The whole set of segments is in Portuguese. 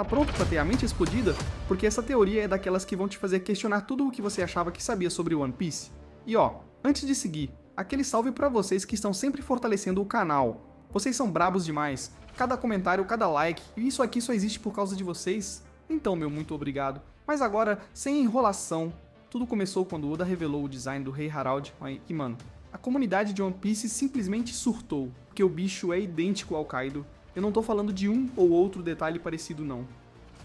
Tá pronto pra ter a mente explodida? Porque essa teoria é daquelas que vão te fazer questionar tudo o que você achava que sabia sobre One Piece. E ó, antes de seguir, aquele salve pra vocês que estão sempre fortalecendo o canal. Vocês são brabos demais. Cada comentário, cada like, e isso aqui só existe por causa de vocês. Então, meu muito obrigado. Mas agora, sem enrolação, tudo começou quando Oda revelou o design do Rei Harald. E mano, a comunidade de One Piece simplesmente surtou, porque o bicho é idêntico ao Kaido. Eu não tô falando de um ou outro detalhe parecido não.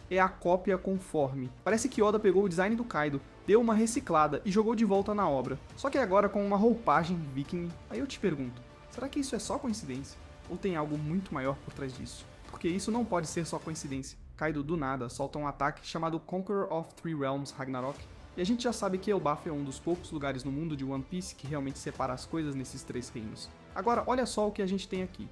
É a cópia conforme. Parece que Oda pegou o design do Kaido, deu uma reciclada e jogou de volta na obra. Só que agora com uma roupagem viking. Aí eu te pergunto, será que isso é só coincidência? Ou tem algo muito maior por trás disso? Porque isso não pode ser só coincidência. Kaido do nada solta um ataque chamado Conqueror of Three Realms Ragnarok. E a gente já sabe que Elbaf é um dos poucos lugares no mundo de One Piece que realmente separa as coisas nesses três reinos. Agora, olha só o que a gente tem aqui.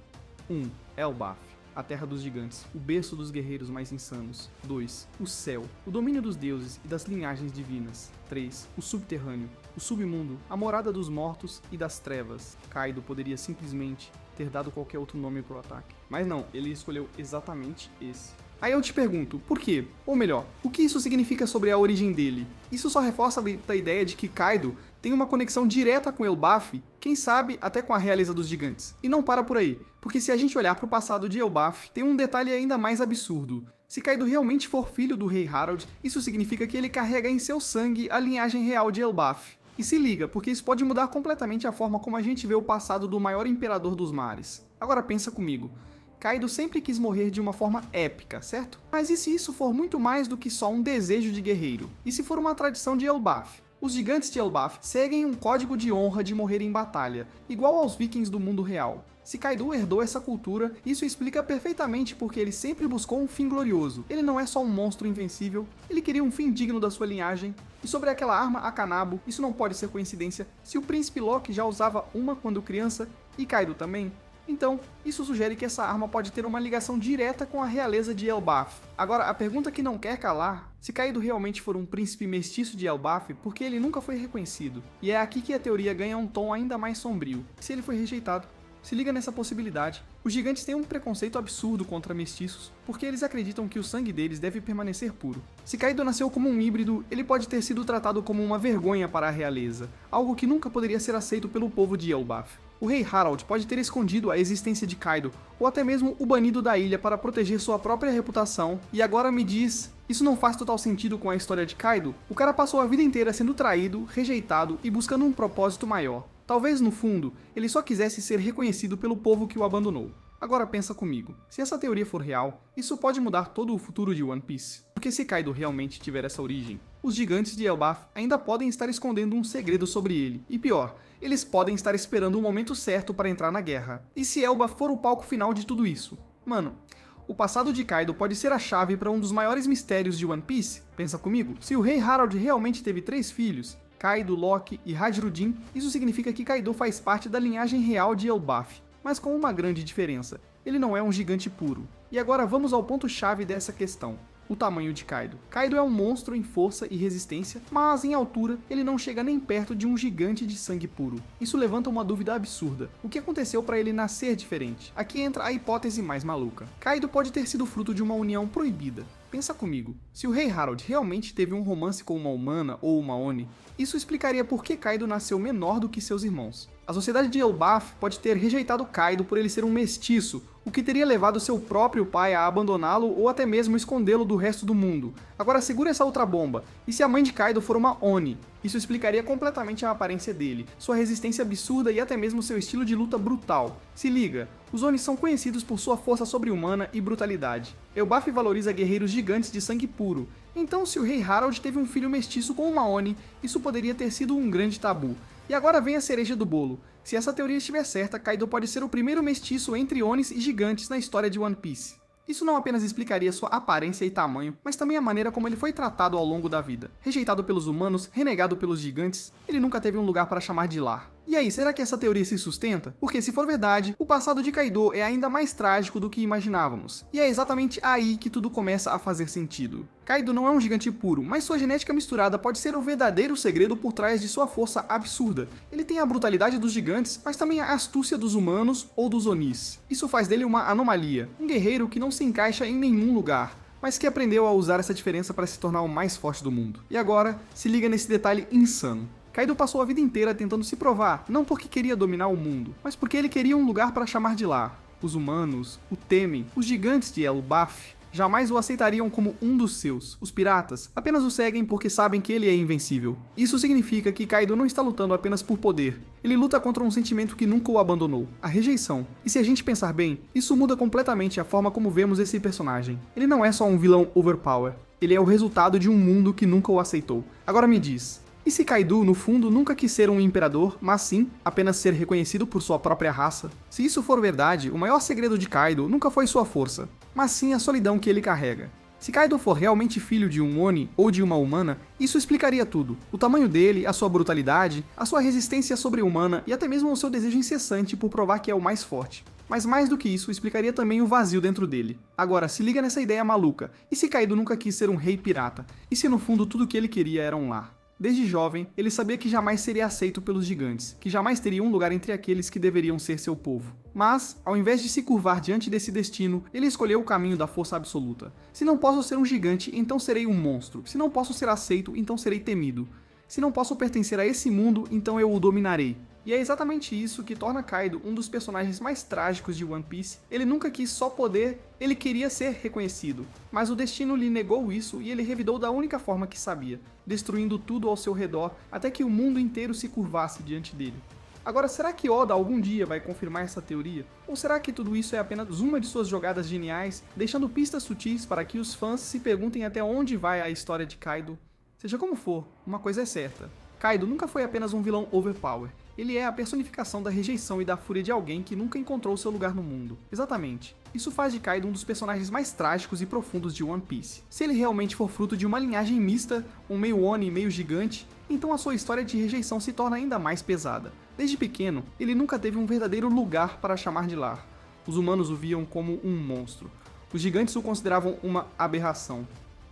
1. Elbaf, a terra dos gigantes, o berço dos guerreiros mais insanos. 2. O céu, o domínio dos deuses e das linhagens divinas. 3. O subterrâneo, o submundo, a morada dos mortos e das trevas. Kaido poderia simplesmente ter dado qualquer outro nome pro ataque. Mas não, ele escolheu exatamente esse. Aí eu te pergunto, por quê? Ou melhor, o que isso significa sobre a origem dele? Isso só reforça a ideia de que Kaido tem uma conexão direta com Elbaf, quem sabe até com a realeza dos gigantes. E não para por aí, porque se a gente olhar para o passado de Elbaf, tem um detalhe ainda mais absurdo. Se Kaido realmente for filho do Rei Harald, isso significa que ele carrega em seu sangue a linhagem real de Elbaf. E se liga, porque isso pode mudar completamente a forma como a gente vê o passado do maior imperador dos mares. Agora pensa comigo. Kaido sempre quis morrer de uma forma épica, certo? Mas e se isso for muito mais do que só um desejo de guerreiro? E se for uma tradição de Elbaf? Os gigantes de Elbaf seguem um código de honra de morrer em batalha, igual aos vikings do mundo real. Se Kaido herdou essa cultura, isso explica perfeitamente porque ele sempre buscou um fim glorioso. Ele não é só um monstro invencível, ele queria um fim digno da sua linhagem. E sobre aquela arma Akanabo, isso não pode ser coincidência se o príncipe Loki já usava uma quando criança e Kaido também. Então, isso sugere que essa arma pode ter uma ligação direta com a realeza de Elbaf. Agora, a pergunta que não quer calar, se Kaido realmente for um príncipe mestiço de Elbaf, por que ele nunca foi reconhecido? E é aqui que a teoria ganha um tom ainda mais sombrio. Se ele foi rejeitado? Se liga nessa possibilidade. Os gigantes têm um preconceito absurdo contra mestiços, porque eles acreditam que o sangue deles deve permanecer puro. Se Kaido nasceu como um híbrido, ele pode ter sido tratado como uma vergonha para a realeza, algo que nunca poderia ser aceito pelo povo de Elbaf. O Rei Harald pode ter escondido a existência de Kaido, ou até mesmo o banido da ilha para proteger sua própria reputação, e agora me diz, isso não faz total sentido com a história de Kaido? O cara passou a vida inteira sendo traído, rejeitado e buscando um propósito maior. Talvez, no fundo, ele só quisesse ser reconhecido pelo povo que o abandonou. Agora pensa comigo, se essa teoria for real, isso pode mudar todo o futuro de One Piece. Porque se Kaido realmente tiver essa origem, os gigantes de Elbaf ainda podem estar escondendo um segredo sobre ele. E pior, eles podem estar esperando o momento certo para entrar na guerra. E se Elbaf for o palco final de tudo isso? Mano, o passado de Kaido pode ser a chave para um dos maiores mistérios de One Piece? Pensa comigo, se o Rei Harald realmente teve 3 filhos, Kaido, Loki e Hajrudin, isso significa que Kaido faz parte da linhagem real de Elbaf. Mas com uma grande diferença, ele não é um gigante puro. E agora vamos ao ponto-chave dessa questão. O tamanho de Kaido. Kaido é um monstro em força e resistência, mas em altura ele não chega nem perto de um gigante de sangue puro. Isso levanta uma dúvida absurda. O que aconteceu para ele nascer diferente? Aqui entra a hipótese mais maluca. Kaido pode ter sido fruto de uma união proibida. Pensa comigo, se o Rei Harald realmente teve um romance com uma humana ou uma Oni, isso explicaria por que Kaido nasceu menor do que seus irmãos. A sociedade de Elbaf pode ter rejeitado Kaido por ele ser um mestiço, o que teria levado seu próprio pai a abandoná-lo ou até mesmo escondê-lo do resto do mundo. Agora segura essa outra bomba, e se a mãe de Kaido for uma Oni? Isso explicaria completamente a aparência dele, sua resistência absurda e até mesmo seu estilo de luta brutal. Se liga, os Onis são conhecidos por sua força sobre-humana e brutalidade. Elbaf valoriza guerreiros gigantes de sangue puro, então se o Rei Harald teve um filho mestiço com uma Oni, isso poderia ter sido um grande tabu. E agora vem a cereja do bolo. Se essa teoria estiver certa, Kaido pode ser o primeiro mestiço entre Onis e gigantes na história de One Piece. Isso não apenas explicaria sua aparência e tamanho, mas também a maneira como ele foi tratado ao longo da vida. Rejeitado pelos humanos, renegado pelos gigantes, ele nunca teve um lugar para chamar de lar. E aí, será que essa teoria se sustenta? Porque se for verdade, o passado de Kaido é ainda mais trágico do que imaginávamos. E é exatamente aí que tudo começa a fazer sentido. Kaido não é um gigante puro, mas sua genética misturada pode ser o verdadeiro segredo por trás de sua força absurda. Ele tem a brutalidade dos gigantes, mas também a astúcia dos humanos ou dos Onis. Isso faz dele uma anomalia, um guerreiro que não se encaixa em nenhum lugar. mas que aprendeu a usar essa diferença para se tornar o mais forte do mundo. E agora, se liga nesse detalhe insano. Kaido passou a vida inteira tentando se provar, não porque queria dominar o mundo, mas porque ele queria um lugar para chamar de lar. Os humanos o temem, os gigantes de Elbaf jamais o aceitariam como um dos seus. Os piratas apenas o seguem porque sabem que ele é invencível. Isso significa que Kaido não está lutando apenas por poder. Ele luta contra um sentimento que nunca o abandonou, a rejeição. E se a gente pensar bem, isso muda completamente a forma como vemos esse personagem. Ele não é só um vilão overpower. Ele é o resultado de um mundo que nunca o aceitou. Agora me diz, e se Kaido, no fundo, nunca quis ser um imperador, mas sim apenas ser reconhecido por sua própria raça? Se isso for verdade, o maior segredo de Kaido nunca foi sua força, mas sim a solidão que ele carrega. Se Kaido for realmente filho de um Oni ou de uma humana, isso explicaria tudo. O tamanho dele, a sua brutalidade, a sua resistência sobre-humana e até mesmo o seu desejo incessante por provar que é o mais forte. Mas mais do que isso, explicaria também o vazio dentro dele. Agora, se liga nessa ideia maluca. E se Kaido nunca quis ser um rei pirata? E se no fundo tudo que ele queria era um lar? Desde jovem, ele sabia que jamais seria aceito pelos gigantes, que jamais teria um lugar entre aqueles que deveriam ser seu povo. Mas, ao invés de se curvar diante desse destino, ele escolheu o caminho da força absoluta. Se não posso ser um gigante, então serei um monstro. Se não posso ser aceito, então serei temido. Se não posso pertencer a esse mundo, então eu o dominarei. E é exatamente isso que torna Kaido um dos personagens mais trágicos de One Piece. Ele nunca quis só poder, ele queria ser reconhecido. Mas o destino lhe negou isso e ele revidou da única forma que sabia, destruindo tudo ao seu redor até que o mundo inteiro se curvasse diante dele. Agora, será que Oda algum dia vai confirmar essa teoria? Ou será que tudo isso é apenas uma de suas jogadas geniais, deixando pistas sutis para que os fãs se perguntem até onde vai a história de Kaido? Seja como for, uma coisa é certa. Kaido nunca foi apenas um vilão overpower. Ele é a personificação da rejeição e da fúria de alguém que nunca encontrou seu lugar no mundo. Exatamente. Isso faz de Kaido um dos personagens mais trágicos e profundos de One Piece. Se ele realmente for fruto de uma linhagem mista, um meio Oni e meio gigante, então a sua história de rejeição se torna ainda mais pesada. Desde pequeno, ele nunca teve um verdadeiro lugar para chamar de lar. Os humanos o viam como um monstro. Os gigantes o consideravam uma aberração.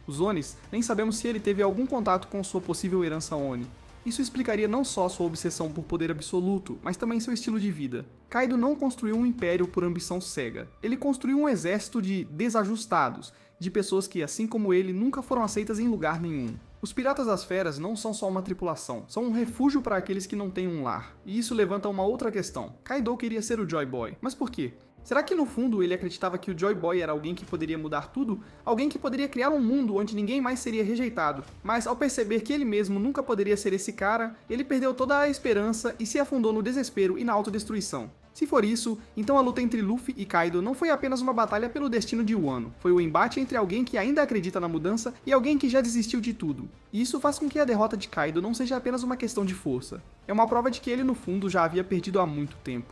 Os Onis, nem sabemos se ele teve algum contato com sua possível herança Oni. Isso explicaria não só sua obsessão por poder absoluto, mas também seu estilo de vida. Kaido não construiu um império por ambição cega. Ele construiu um exército de desajustados, de pessoas que, assim como ele, nunca foram aceitas em lugar nenhum. Os Piratas das Feras não são só uma tripulação, são um refúgio para aqueles que não têm um lar. E isso levanta uma outra questão. Kaido queria ser o Joy Boy, mas por quê? Será que no fundo ele acreditava que o Joy Boy era alguém que poderia mudar tudo? Alguém que poderia criar um mundo onde ninguém mais seria rejeitado? Mas ao perceber que ele mesmo nunca poderia ser esse cara, ele perdeu toda a esperança e se afundou no desespero e na autodestruição. Se for isso, então a luta entre Luffy e Kaido não foi apenas uma batalha pelo destino de Wano, foi o embate entre alguém que ainda acredita na mudança e alguém que já desistiu de tudo. E isso faz com que a derrota de Kaido não seja apenas uma questão de força. É uma prova de que ele no fundo já havia perdido há muito tempo.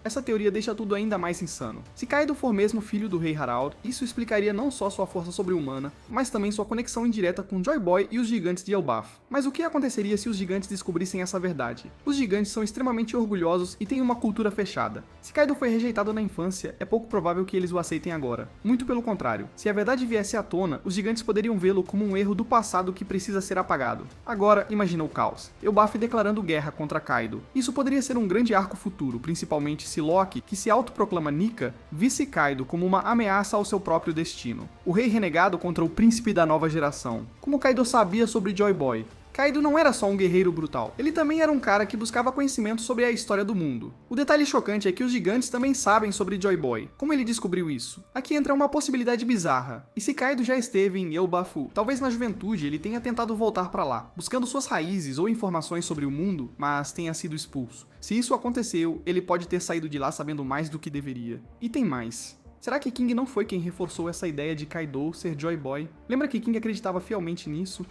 Essa teoria deixa tudo ainda mais insano. Se Kaido for mesmo filho do Rei Harald, isso explicaria não só sua força sobre-humana, mas também sua conexão indireta com Joy Boy e os gigantes de Elbaf. Mas o que aconteceria se os gigantes descobrissem essa verdade? Os gigantes são extremamente orgulhosos e têm uma cultura fechada. Se Kaido foi rejeitado na infância, é pouco provável que eles o aceitem agora. Muito pelo contrário. Se a verdade viesse à tona, os gigantes poderiam vê-lo como um erro do passado que precisa ser apagado. Agora, imagina o caos. Elbaf declarando guerra contra Kaido. Isso poderia ser um grande arco futuro, principalmente se Loki, que se autoproclama Nika, visse Kaido como uma ameaça ao seu próprio destino. O rei renegado contra o príncipe da nova geração. Como Kaido sabia sobre Joy Boy? Kaido não era só um guerreiro brutal, ele também era um cara que buscava conhecimento sobre a história do mundo. O detalhe chocante é que os gigantes também sabem sobre Joy Boy. Como ele descobriu isso? Aqui entra uma possibilidade bizarra. E se Kaido já esteve em Elbaf, talvez na juventude ele tenha tentado voltar para lá, buscando suas raízes ou informações sobre o mundo, mas tenha sido expulso. Se isso aconteceu, ele pode ter saído de lá sabendo mais do que deveria. E tem mais. Será que King não foi quem reforçou essa ideia de Kaido ser Joy Boy? Lembra que King acreditava fielmente nisso?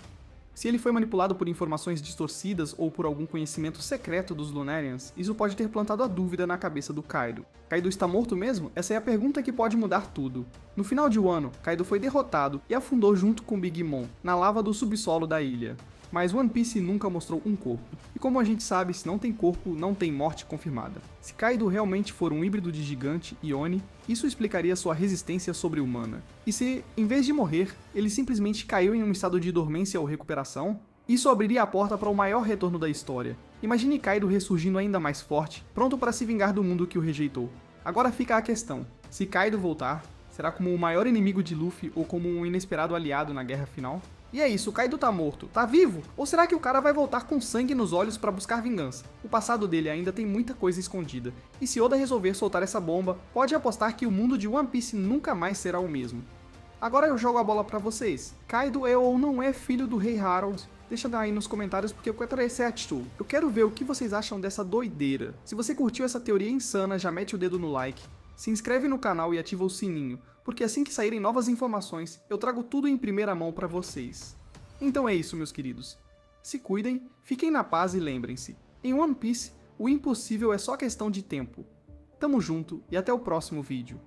Se ele foi manipulado por informações distorcidas ou por algum conhecimento secreto dos Lunarians, isso pode ter plantado a dúvida na cabeça do Kaido. Kaido está morto mesmo? Essa é a pergunta que pode mudar tudo. No final de Wano, Kaido foi derrotado e afundou junto com Big Mom, na lava do subsolo da ilha. Mas One Piece nunca mostrou um corpo. E como a gente sabe, se não tem corpo, não tem morte confirmada. Se Kaido realmente for um híbrido de gigante e Oni, isso explicaria sua resistência sobre-humana. E se, em vez de morrer, ele simplesmente caiu em um estado de dormência ou recuperação, isso abriria a porta para o maior retorno da história. Imagine Kaido ressurgindo ainda mais forte, pronto para se vingar do mundo que o rejeitou. Agora fica a questão, se Kaido voltar, Será como o maior inimigo de Luffy ou como um inesperado aliado na guerra final? E é isso, o Kaido tá morto, tá vivo? Ou será que o cara vai voltar com sangue nos olhos pra buscar vingança? O passado dele ainda tem muita coisa escondida, e se Oda resolver soltar essa bomba, pode apostar que o mundo de One Piece nunca mais será o mesmo. Agora eu jogo a bola pra vocês. Kaido é ou não é filho do Rei Harold? Deixa aí nos comentários porque eu quero esse attitude. Eu quero ver o que vocês acham dessa doideira. Se você curtiu essa teoria insana, já mete o dedo no like, se inscreve no canal e ativa o sininho, porque assim que saírem novas informações, eu trago tudo em primeira mão pra vocês. Então é isso, meus queridos. Se cuidem, fiquem na paz e lembrem-se, em One Piece, o impossível é só questão de tempo. Tamo junto e até o próximo vídeo.